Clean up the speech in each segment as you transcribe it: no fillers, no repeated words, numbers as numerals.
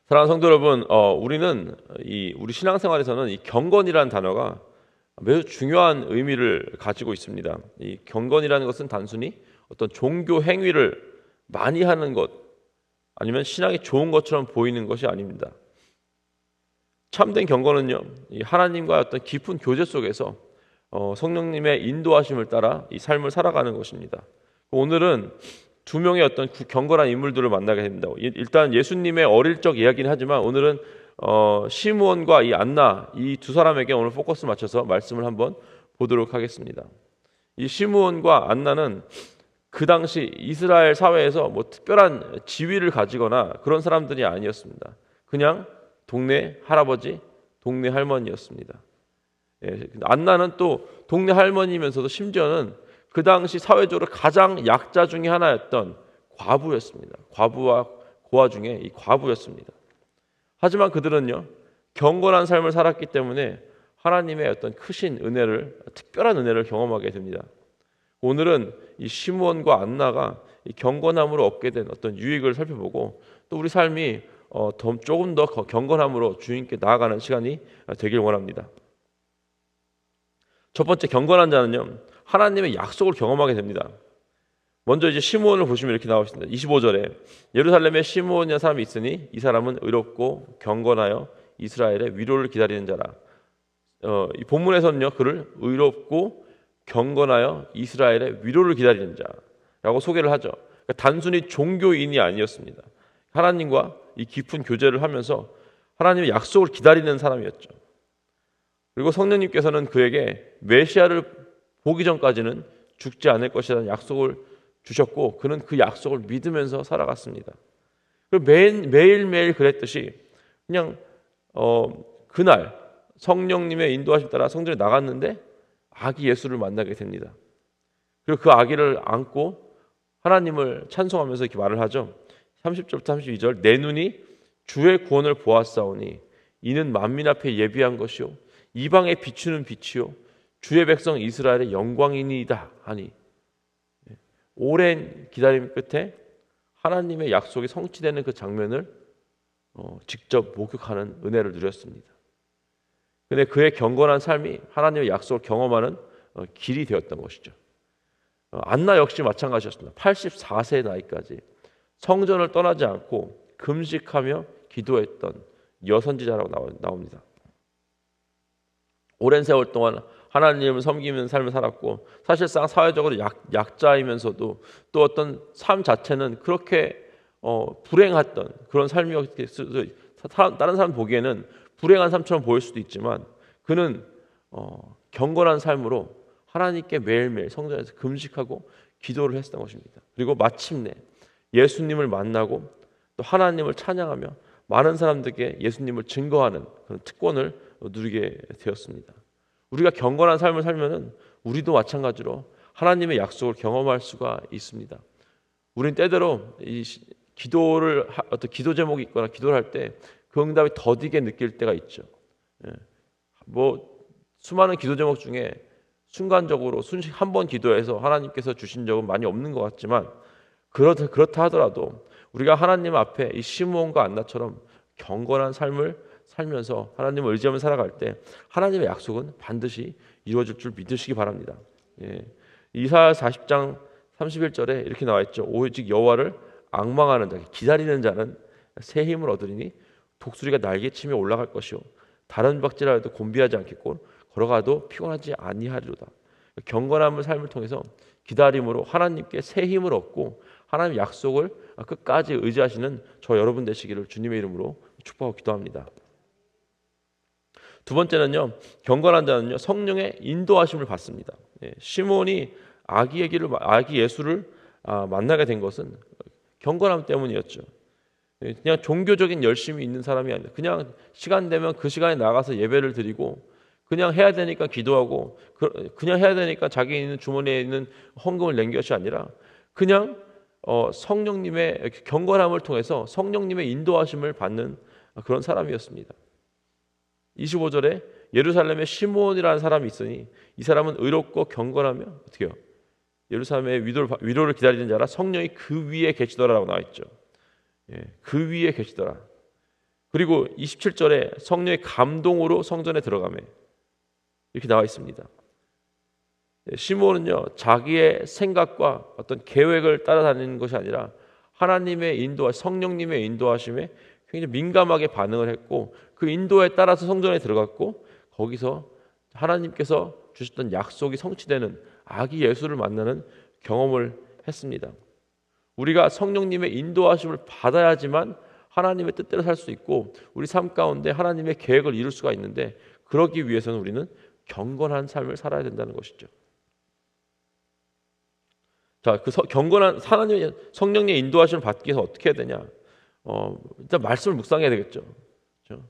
사랑하는 성도 여러분, 우리는 우리 신앙생활에서는 이 경건이라는 단어가 매우 중요한 의미를 가지고 있습니다. 이 경건이라는 것은 단순히 어떤 종교 행위를 많이 하는 것, 아니면 신앙이 좋은 것처럼 보이는 것이 아닙니다. 참된 경건은요, 이 하나님과 어떤 깊은 교제 속에서 성령님의 인도하심을 따라 이 삶을 살아가는 것입니다. 오늘은 두 명의 어떤 경건한 인물들을 만나게 됩니다. 일단 예수님의 어릴 적 이야기는 하지만 오늘은 시므온과 이 안나, 이 두 사람에게 오늘 포커스 맞춰서 말씀을 한번 보도록 하겠습니다. 이 시므온과 안나는 그 당시 이스라엘 사회에서 뭐 특별한 지위를 가지거나 그런 사람들이 아니었습니다. 그냥 동네 할아버지, 동네 할머니였습니다. 안나는 또 동네 할머니면서도 심지어는 그 당시 사회적으로 가장 약자 중에 하나였던 과부였습니다. 과부와 고아 중에 이 과부였습니다. 하지만 그들은요, 경건한 삶을 살았기 때문에 하나님의 어떤 크신 은혜를, 특별한 은혜를 경험하게 됩니다. 오늘은 이 시므온과 안나가 이 경건함으로 얻게 된 어떤 유익을 살펴보고, 또 우리 삶이 조금 더 경건함으로 주님께 나아가는 시간이 되길 원합니다. 첫 번째, 경건한 자는요, 하나님의 약속을 경험하게 됩니다. 먼저 이제 시므온을 보시면 이렇게 나와 있습니다. 25절에 예루살렘에 시므온이라는 사람이 있으니 이 사람은 의롭고 경건하여 이스라엘의 위로를 기다리는 자라. 이 본문에서는요, 그를 의롭고 경건하여 이스라엘의 위로를 기다리는 자라고 소개를 하죠. 그러니까 단순히 종교인이 아니었습니다. 하나님과 이 깊은 교제를 하면서 하나님의 약속을 기다리는 사람이었죠. 그리고 성령님께서는 그에게 메시아를 보기 전까지는 죽지 않을 것이라는 약속을 주셨고, 그는 그 약속을 믿으면서 살아갔습니다. 그리고 매일매일 그랬듯이 그냥 그날 성령님의 인도하심 따라 성전에 나갔는데 아기 예수를 만나게 됩니다. 그리고 그 아기를 안고 하나님을 찬송하면서 이렇게 말을 하죠. 30절부터 32절, 내 눈이 주의 구원을 보았사오니 이는 만민 앞에 예비한 것이요 이방에 비추는 빛이요 주의 백성 이스라엘의 영광이니이다 하니, 오랜 기다림 끝에 하나님의 약속이 성취되는 그 장면을 직접 목격하는 은혜를 누렸습니다. 그런데 그의 경건한 삶이 하나님의 약속을 경험하는 길이 되었던 것이죠. 안나 역시 마찬가지였습니다. 84세의 나이까지 성전을 떠나지 않고 금식하며 기도했던 여선지자라고 나옵니다. 오랜 세월 동안 하나님을 섬기는 삶을 살았고, 사실상 사회적으로 약자이면서도 또 어떤 삶 자체는 그렇게 불행했던 그런 삶이었기 때문에 다른 사람 보기에는 불행한 삶처럼 보일 수도 있지만, 그는 경건한 삶으로 하나님께 매일매일 성전에서 금식하고 기도를 했던 것입니다. 그리고 마침내 예수님을 만나고 또 하나님을 찬양하며 많은 사람들에게 예수님을 증거하는 그런 특권을 누리게 되었습니다. 우리가 경건한 삶을 살면은 우리도 마찬가지로 하나님의 약속을 경험할 수가 있습니다. 우리는 때대로 이 기도를 어떤 기도 제목이 있거나 기도를 할 때 그 응답이 더디게 느낄 때가 있죠. 뭐 수많은 기도 제목 중에 순간적으로 한 번 기도해서 하나님께서 주신 적은 많이 없는 것 같지만, 그렇다 하더라도 우리가 하나님 앞에 이 시므온과 안나처럼 경건한 삶을 살면서 하나님을 의지하며 살아갈 때 하나님의 약속은 반드시 이루어질 줄 믿으시기 바랍니다. 이사야 40장 31절에 이렇게 나와 있죠. 오직 여호와를 앙망하는 자, 기다리는 자는 새 힘을 얻으리니 독수리가 날개치며 올라갈 것이요 다른 박질하여도 곤비하지 않겠고 걸어가도 피곤하지 아니하리로다. 경건함을 삶을 통해서 기다림으로 하나님께 새 힘을 얻고 하나님의 약속을 끝까지 의지하시는 저 여러분 되시기를 주님의 이름으로 축복하고 기도합니다. 두 번째는요, 경건한 자는요 성령의 인도하심을 받습니다. 시몬이 아기 예수를 만나게 된 것은 경건함 때문이었죠. 그냥 종교적인 열심이 있는 사람이 아니라 그냥 시간 되면 그 시간에 나가서 예배를 드리고, 그냥 해야 되니까 기도하고, 그냥 해야 되니까 자기 있는 주머니에 있는 헌금을 낸 것이 아니라 그냥 성령님의 경건함을 통해서 성령님의 인도하심을 받는 그런 사람이었습니다. 25절에 예루살렘에 시므온이라는 사람이 있으니 이 사람은 의롭고 경건하며 어떻게요? 예루살렘의 위로를 기다리는 자라 성령이 그 위에 계시더라라고 나와 있죠. 그 위에 계시더라. 그리고 27절에 성령의 감동으로 성전에 들어가매 이렇게 나와 있습니다. 시므온은요, 자기의 생각과 어떤 계획을 따라다니는 것이 아니라 하나님의 인도와 성령님의 인도하심에 굉장히 민감하게 반응을 했고, 그 인도에 따라서 성전에 들어갔고, 거기서 하나님께서 주셨던 약속이 성취되는 아기 예수를 만나는 경험을 했습니다. 우리가 성령님의 인도하심을 받아야지만 하나님의 뜻대로 살 수 있고, 우리 삶 가운데 하나님의 계획을 이룰 수가 있는데, 그러기 위해서는 우리는 경건한 삶을 살아야 된다는 것이죠. 자, 경건한 하나님의 성령의 인도하심을 받기 위해서 어떻게 해야 되냐? 일단 말씀을 묵상해야 되겠죠. 그렇죠?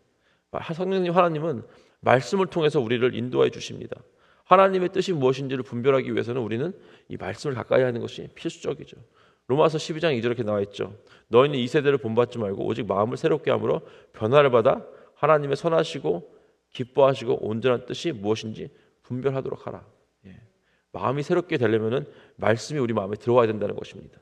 성령님 하나님은 말씀을 통해서 우리를 인도해 주십니다. 하나님의 뜻이 무엇인지를 분별하기 위해서는 우리는 이 말씀을 가까이 하는 것이 필수적이죠. 로마서 12장 2절에 이렇게 나와 있죠. 너희는 이 세대를 본받지 말고 오직 마음을 새롭게 함으로 변화를 받아 하나님의 선하시고 기뻐하시고 온전한 뜻이 무엇인지 분별하도록 하라. 마음이 새롭게 되려면은 말씀이 우리 마음에 들어와야 된다는 것입니다.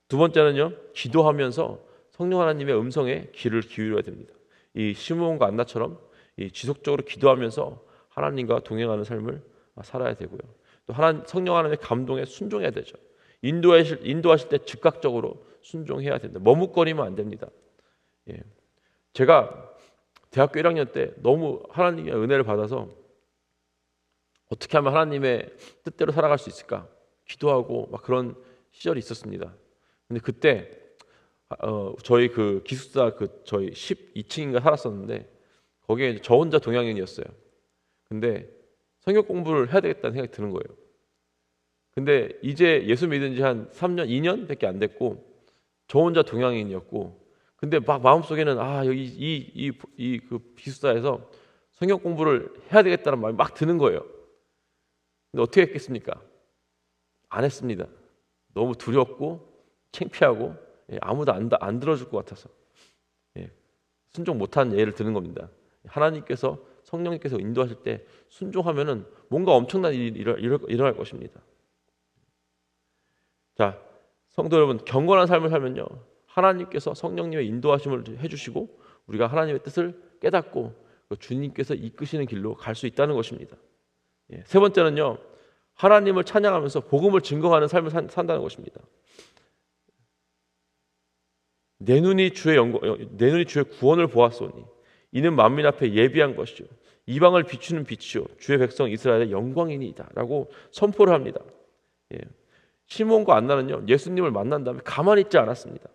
두 번째는요, 기도하면서 성령 하나님의 음성에 귀를 기울여야 됩니다. 이 시므온과 안나처럼 이 지속적으로 기도하면서 하나님과 동행하는 삶을 살아야 되고요. 또 성령 하나님의 감동에 순종해야 되죠. 인도하실 때 즉각적으로 순종해야 된다. 머뭇거리면 안 됩니다. 제가 대학교 1학년 때 너무 하나님의 은혜를 받아서 어떻게 하면 하나님의 뜻대로 살아갈 수 있을까 기도하고 막 그런 시절이 있었습니다. 근데 그때 저희 그 기숙사 저희 12층인가 살았었는데 거기에 저 혼자 동양인이었어요. 근데 성경 공부를 해야 되겠다는 생각이 드는 거예요. 근데 이제 예수 믿은 지 한 3년, 2년밖에 안 됐고 저 혼자 동양인이었고, 근데 막 마음속에는 여기 그 기숙사에서 성경 공부를 해야 되겠다는 마음이 막 드는 거예요. 근데 어떻게 했겠습니까? 안 했습니다. 너무 두렵고 창피하고 아무도 안 들어줄 것 같아서 순종 못한 예를 드는 겁니다. 하나님께서 성령님께서 인도하실 때 순종하면은 뭔가 엄청난 일이 일어날 것입니다. 자, 성도 여러분, 경건한 삶을 살면요, 하나님께서 성령님의 인도하심을 해주시고 우리가 하나님의 뜻을 깨닫고 주님께서 이끄시는 길로 갈 수 있다는 것입니다. 세 번째는요, 하나님을 찬양하면서 복음을 증거하는 삶을 산다는 것입니다. 내 눈이 주의 구원을 보았소니 이는 만민 앞에 예비한 것이요 이방을 비추는 빛이요 주의 백성 이스라엘의 영광이니이다 라고 선포를 합니다. 시므온과 안나는요, 예수님을 만난 다음에 가만히 있지 않았습니다.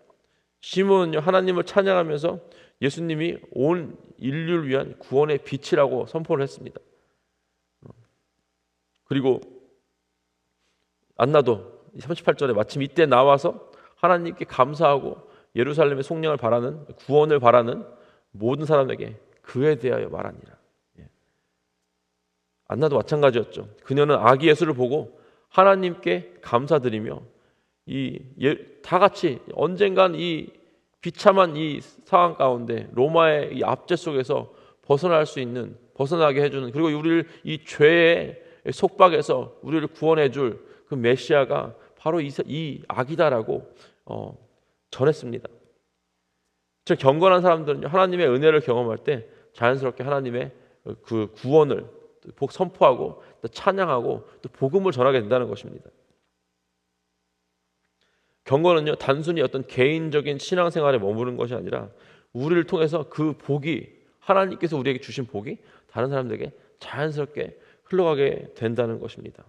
시므온은요, 하나님을 찬양하면서 예수님이 온 인류를 위한 구원의 빛이라고 선포를 했습니다. 그리고 안나도 38절에 마침 이때 나와서 하나님께 감사하고 예루살렘의 속량을 바라는, 구원을 바라는 모든 사람에게 그에 대하여 말하니라. 안나도 마찬가지였죠. 그녀는 아기 예수를 보고 하나님께 감사드리며 다 같이 언젠간 이 비참한 이 상황 가운데 로마의 이 압제 속에서 벗어나게 해주는, 그리고 우리를 이 죄의 속박에서 우리를 구원해줄 그 메시아가 바로 이 아기다라고 전했습니다. 즉 경건한 사람들은 하나님의 은혜를 경험할 때 자연스럽게 하나님의 그 구원을 선포하고 또 찬양하고 또 복음을 전하게 된다는 것입니다. 경건은요, 단순히 어떤 개인적인 신앙생활에 머무는 것이 아니라 우리를 통해서 그 복이, 하나님께서 우리에게 주신 복이 다른 사람들에게 자연스럽게 흘러가게 된다는 것입니다.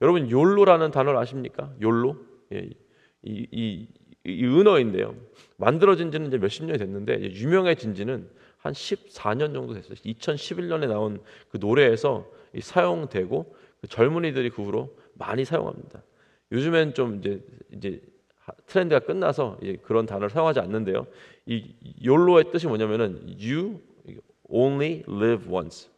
여러분, 욜로라는 단어를 아십니까? 욜로? 이 은어인데요, 만들어진 지는 이제 몇십 년이 됐는데 유명해진 지는 한 14년 정도 됐어요. 2011년에 나온 그 노래에서 사용되고 젊은이들이 그 후로 많이 사용합니다. 요즘엔 좀 이제 트렌드가 끝나서 그런 단어를 사용하지 않는데요. 이 욜로의 뜻이 뭐냐면은 You only live once.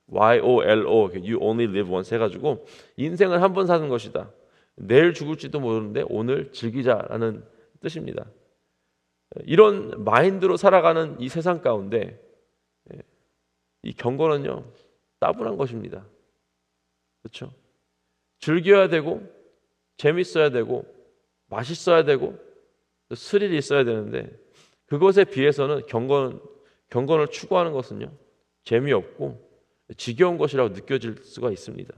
YOLO, You only live once 해가지고 인생을 한 번 사는 것이다. 내일 죽을지도 모르는데 오늘 즐기자라는 뜻입니다. 이런 마인드로 살아가는 이 세상 가운데 이 경건은요, 따분한 것입니다. 그렇죠? 즐겨야 되고 재밌어야 되고 맛있어야 되고 스릴이 있어야 되는데 그것에 비해서는 경건을 추구하는 것은요, 재미없고 지겨운 것이라고 느껴질 수가 있습니다.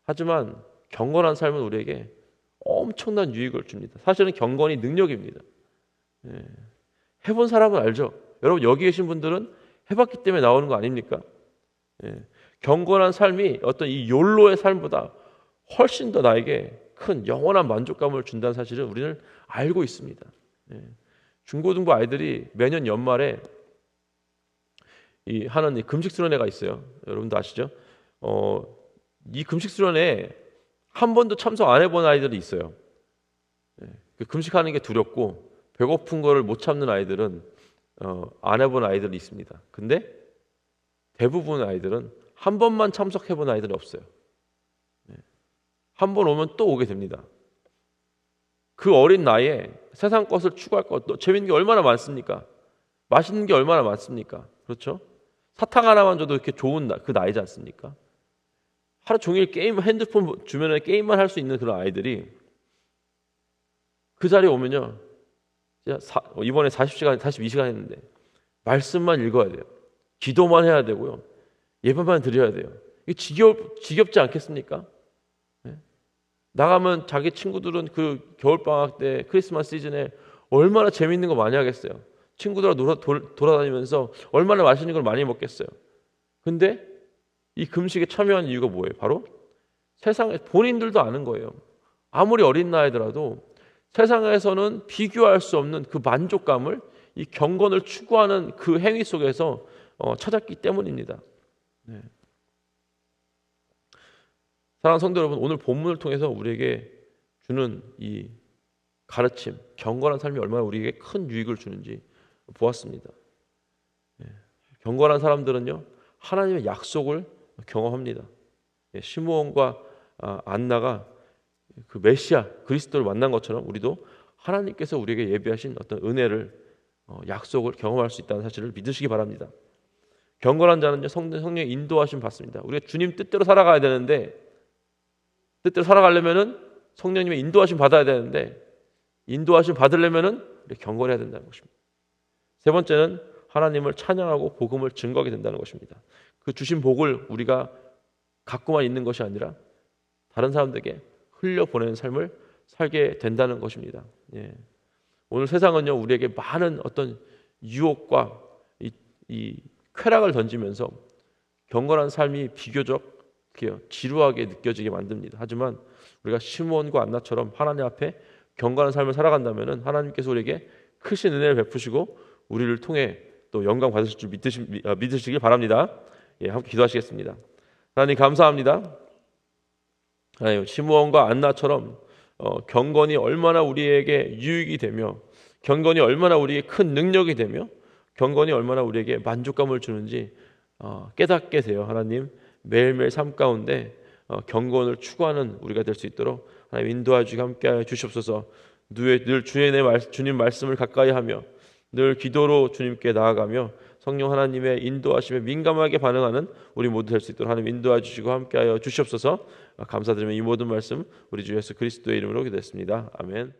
하지만 경건한 삶은 우리에게 엄청난 유익을 줍니다. 사실은 경건이 능력입니다. 예. 해본 사람은 알죠. 여러분 여기 계신 분들은 해봤기 때문에 나오는 거 아닙니까? 예. 경건한 삶이 어떤 이 욜로의 삶보다 훨씬 더 나에게 큰 영원한 만족감을 준다는 사실을 우리는 알고 있습니다. 예. 중고등부 아이들이 매년 연말에 하는 이 금식 수련회가 있어요. 여러분도 아시죠? 이 금식 수련회에 한 번도 참석 안 해본 아이들이 있어요. 예. 그 금식하는 게 두렵고 배고픈 거를 못 참는 아이들은 안 해본 아이들이 있습니다. 근데 대부분 아이들은 한 번만 참석해 본 아이들은 없어요. 한 번 오면 또 오게 됩니다. 그 어린 나이에 세상 것을 추구할 것, 재밌는 게 얼마나 많습니까? 맛있는 게 얼마나 많습니까? 그렇죠? 사탕 하나만 줘도 이렇게 좋은 그 나이지 않습니까? 하루 종일 핸드폰 주변에 게임만 할 수 있는 그런 아이들이 그 자리에 오면요, 이번에 42시간 했는데 말씀만 읽어야 돼요. 기도만 해야 되고요. 예배만 드려야 돼요. 이게 지겹지 않겠습니까? 네? 나가면 자기 친구들은 그 겨울방학 때 크리스마스 시즌에 얼마나 재밌는 거 많이 하겠어요. 친구들하고 돌아다니면서 얼마나 맛있는 걸 많이 먹겠어요. 근데 이 금식에 참여한 이유가 뭐예요? 바로 세상에 본인들도 아는 거예요. 아무리 어린 나이더라도 세상에서는 비교할 수 없는 그 만족감을 이 경건을 추구하는 그 행위 속에서 찾았기 때문입니다. 네. 사랑하는 성도 여러분, 오늘 본문을 통해서 우리에게 주는 이 가르침, 경건한 삶이 얼마나 우리에게 큰 유익을 주는지 보았습니다. 네. 경건한 사람들은요, 하나님의 약속을 경험합니다. 네. 시므온과 안나가 그 메시아 그리스도를 만난 것처럼 우리도 하나님께서 우리에게 예비하신 어떤 은혜를 약속을 경험할 수 있다는 사실을 믿으시기 바랍니다. 경건한 자는요, 성령의 인도하심 받습니다. 우리가 주님 뜻대로 살아가야 되는데, 뜻대로 살아가려면은 성령님의 인도하심 받아야 되는데, 인도하심 받으려면은 경건해야 된다는 것입니다. 세 번째는 하나님을 찬양하고 복음을 증거하게 된다는 것입니다. 그 주신 복을 우리가 갖고만 있는 것이 아니라 다른 사람들에게 흘려보내는 삶을 살게 된다는 것입니다. 예. 오늘 세상은요, 우리에게 많은 어떤 유혹과 이 쾌락을 던지면서 경건한 삶이 비교적 지루하게 느껴지게 만듭니다. 하지만 우리가 시므온과 안나처럼 하나님 앞에 경건한 삶을 살아간다면 하나님께서 우리에게 크신 은혜를 베푸시고 우리를 통해 또 영광 받으실 줄 믿으시길 바랍니다. 예, 함께 기도하시겠습니다. 하나님 감사합니다. 하나님, 시므온과 안나처럼 경건이 얼마나 우리에게 유익이 되며 경건이 얼마나 우리에게 큰 능력이 되며 경건이 얼마나 우리에게 만족감을 주는지 깨닫게 되어 하나님 매일매일 삶 가운데 경건을 추구하는 우리가 될 수 있도록 하나님 인도하여 주시고 함께하여 주시옵소서. 늘 주님 말씀을 가까이 하며 늘 기도로 주님께 나아가며 성령 하나님의 인도하심에 민감하게 반응하는 우리 모두 될 수 있도록 하나님 인도하여 주시고 함께하여 주시옵소서. 감사드리며 이 모든 말씀 우리 주 예수 그리스도의 이름으로 기도했습니다. 아멘.